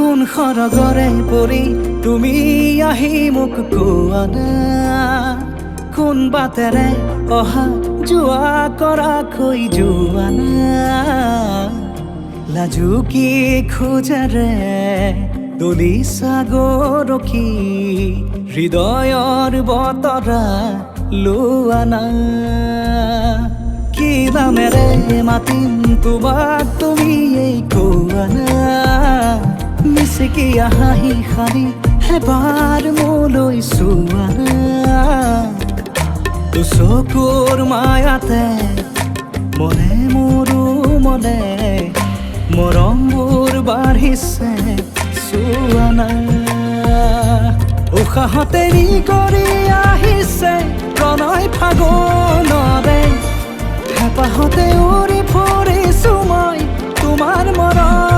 কোন সৰগৰে পৰি তুমি আহি মোক কোৱা না, কোন বাটেৰে অহা যোৱা কৰা কৈ যোৱা না, লাজু কি খোজেৰে দলিছা গৰখি হৃদয়ৰ বতৰা লোৱা না। কি নামেৰে মাতিম তোমাক তুমি এই কোৱা না, মিচিকিয়া হাঁহি সাৰি এবাৰ মোলৈ চোৱা না। চকুৰ মায়াতে মনে মোৰো মনে মৰমবোৰ বাঢ়িছে চোৱা না। উশাহতে নি কৰি আহিছে প্ৰণয় ফাগুনৰে, হেঁপাহতে উৰি ফুৰিছো মই তোমাৰ মৰম